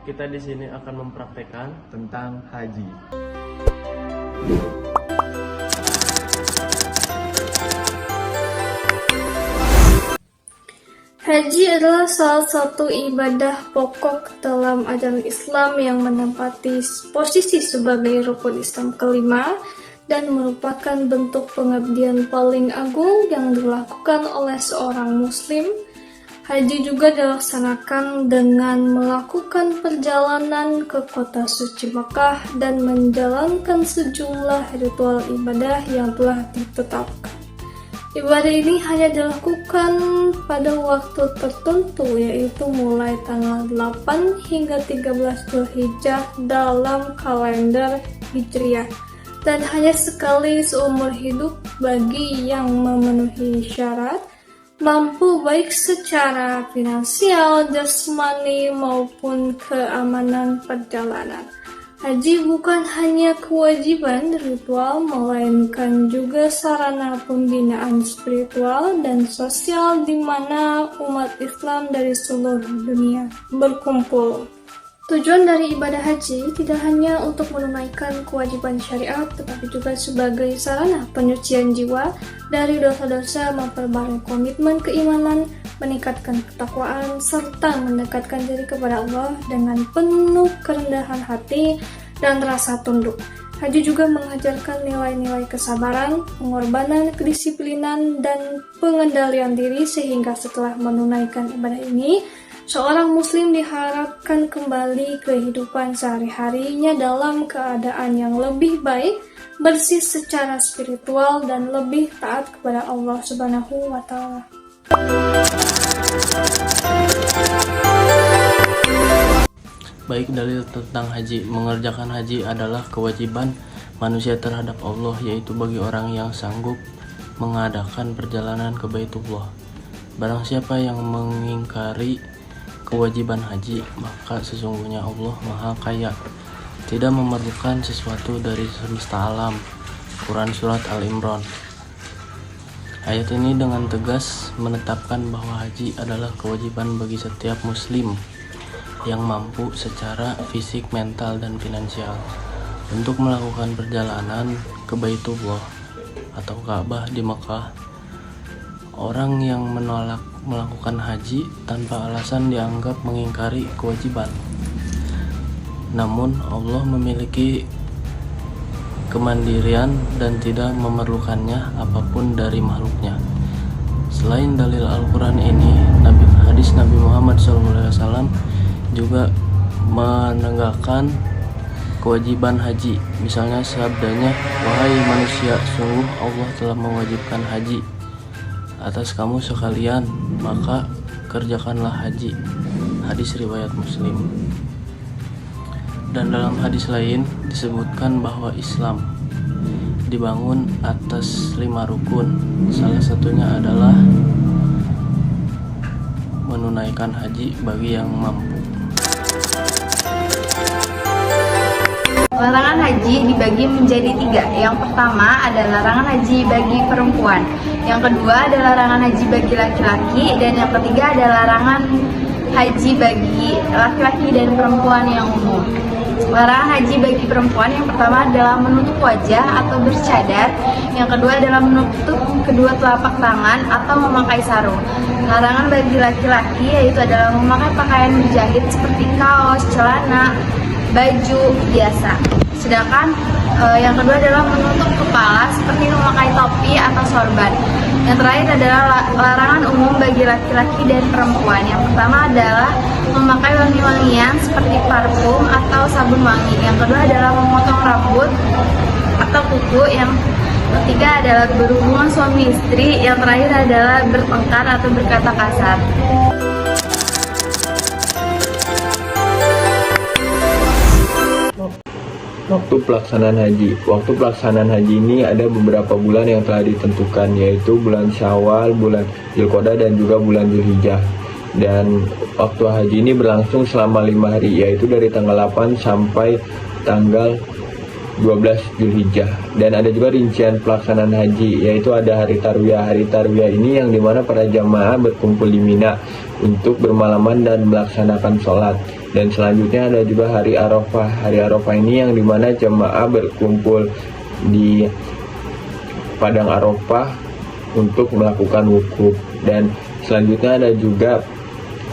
Kita di sini akan mempraktekkan tentang haji. Haji adalah salah satu ibadah pokok dalam ajaran Islam yang menempati posisi sebagai rukun Islam kelima dan merupakan bentuk pengabdian paling agung yang dilakukan oleh seorang muslim. Haji juga dilaksanakan dengan melakukan perjalanan ke kota suci Makkah dan menjalankan sejumlah ritual ibadah yang telah ditetapkan. Ibadah ini hanya dilakukan pada waktu tertentu, yaitu mulai tanggal 8 hingga 13 Dzulhijjah dalam kalender Hijriah, dan hanya sekali seumur hidup bagi yang memenuhi syarat, mampu baik secara finansial, jasmani, maupun keamanan perjalanan. Haji bukan hanya kewajiban ritual, melainkan juga sarana pembinaan spiritual dan sosial di mana umat Islam dari seluruh dunia berkumpul. Tujuan dari ibadah haji tidak hanya untuk menunaikan kewajiban syariat, tetapi juga sebagai sarana penyucian jiwa dari dosa-dosa, memperbarui komitmen keimanan, meningkatkan ketakwaan, serta mendekatkan diri kepada Allah dengan penuh kerendahan hati dan rasa tunduk. Haji juga mengajarkan nilai-nilai kesabaran, pengorbanan, kedisiplinan, dan pengendalian diri, sehingga setelah menunaikan ibadah ini, seorang muslim diharapkan kembali kehidupan sehari-harinya dalam keadaan yang lebih baik, bersih secara spiritual, dan lebih taat kepada Allah Subhanahu wa Ta'ala. baik dalil tentang haji. Mengerjakan haji adalah kewajiban manusia terhadap Allah, yaitu bagi orang yang sanggup mengadakan perjalanan ke Baitullah. Barang siapa yang mengingkari kewajiban haji, maka sesungguhnya Allah Maha Kaya, tidak memerlukan sesuatu dari semesta alam. Quran Surat Al-Imran. Ayat ini dengan tegas menetapkan bahwa haji adalah kewajiban bagi setiap muslim yang mampu secara fisik, mental, dan finansial untuk melakukan perjalanan ke Baitullah atau Ka'bah di Mekah. Orang yang menolak melakukan haji tanpa alasan dianggap mengingkari kewajiban. Namun Allah memiliki kemandirian dan tidak memerlukannya apapun dari makhluknya. Selain dalil Al-Quran ini, hadis Nabi Muhammad SAW juga menegakkan kewajiban haji. Misalnya sabdanya, "Wahai manusia, sungguh Allah telah mewajibkan haji atas kamu sekalian, maka kerjakanlah haji." Hadis riwayat Muslim. Dan dalam hadis lain disebutkan bahwa Islam dibangun atas 5 rukun. Salah satunya adalah menunaikan haji bagi yang mampu. Larangan haji dibagi menjadi 3. Yang pertama adalah larangan haji bagi perempuan. Yang kedua adalah larangan haji bagi laki-laki. Dan yang ketiga adalah larangan haji bagi laki-laki dan perempuan yang umum. Larangan haji bagi perempuan yang pertama adalah menutup wajah atau bercadar. Yang kedua adalah menutup kedua telapak tangan atau memakai sarung. Larangan bagi laki-laki yaitu adalah memakai pakaian berjahit seperti kaos, celana, baju biasa. Sedangkan yang kedua adalah menutup kepala seperti memakai topi atau sorban. Yang terakhir adalah larangan umum bagi laki-laki dan perempuan. Yang pertama adalah memakai wangi-wangian seperti parfum atau sabun wangi. Yang kedua adalah memotong rambut atau kuku. Yang ketiga adalah berhubungan suami istri. Yang terakhir adalah bertengkar atau berkata kasar. Waktu pelaksanaan haji. Waktu pelaksanaan haji ini ada beberapa bulan yang telah ditentukan, yaitu bulan Syawal, bulan Dzulqa'dah, dan juga bulan Dzulhijjah. Dan waktu haji ini berlangsung selama 5 hari, yaitu dari tanggal 8 sampai tanggal 12 Dzulhijjah. Dan ada juga rincian pelaksanaan haji, yaitu ada hari tarwiyah. Hari tarwiyah ini yang dimana para jamaah berkumpul di Mina untuk bermalaman dan melaksanakan sholat. Dan selanjutnya ada juga hari Arafah. Hari Arafah ini yang dimana jemaah berkumpul di padang Arafah untuk melakukan wukuf. Dan selanjutnya ada juga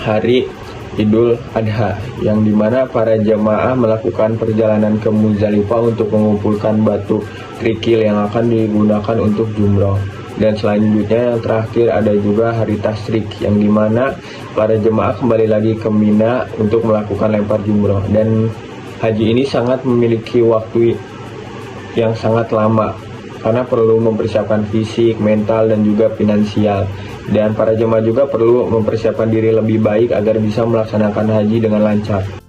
hari Idul Adha, yang dimana para jemaah melakukan perjalanan ke Muzdalifah untuk mengumpulkan batu kerikil yang akan digunakan untuk jumroh. Dan selanjutnya yang terakhir ada juga hari Tasyrik, yang dimana para jemaah kembali lagi ke Mina untuk melakukan lempar jumroh. Dan haji ini sangat memiliki waktu yang sangat lama karena perlu mempersiapkan fisik, mental, dan juga finansial. Dan para jemaah juga perlu mempersiapkan diri lebih baik agar bisa melaksanakan haji dengan lancar.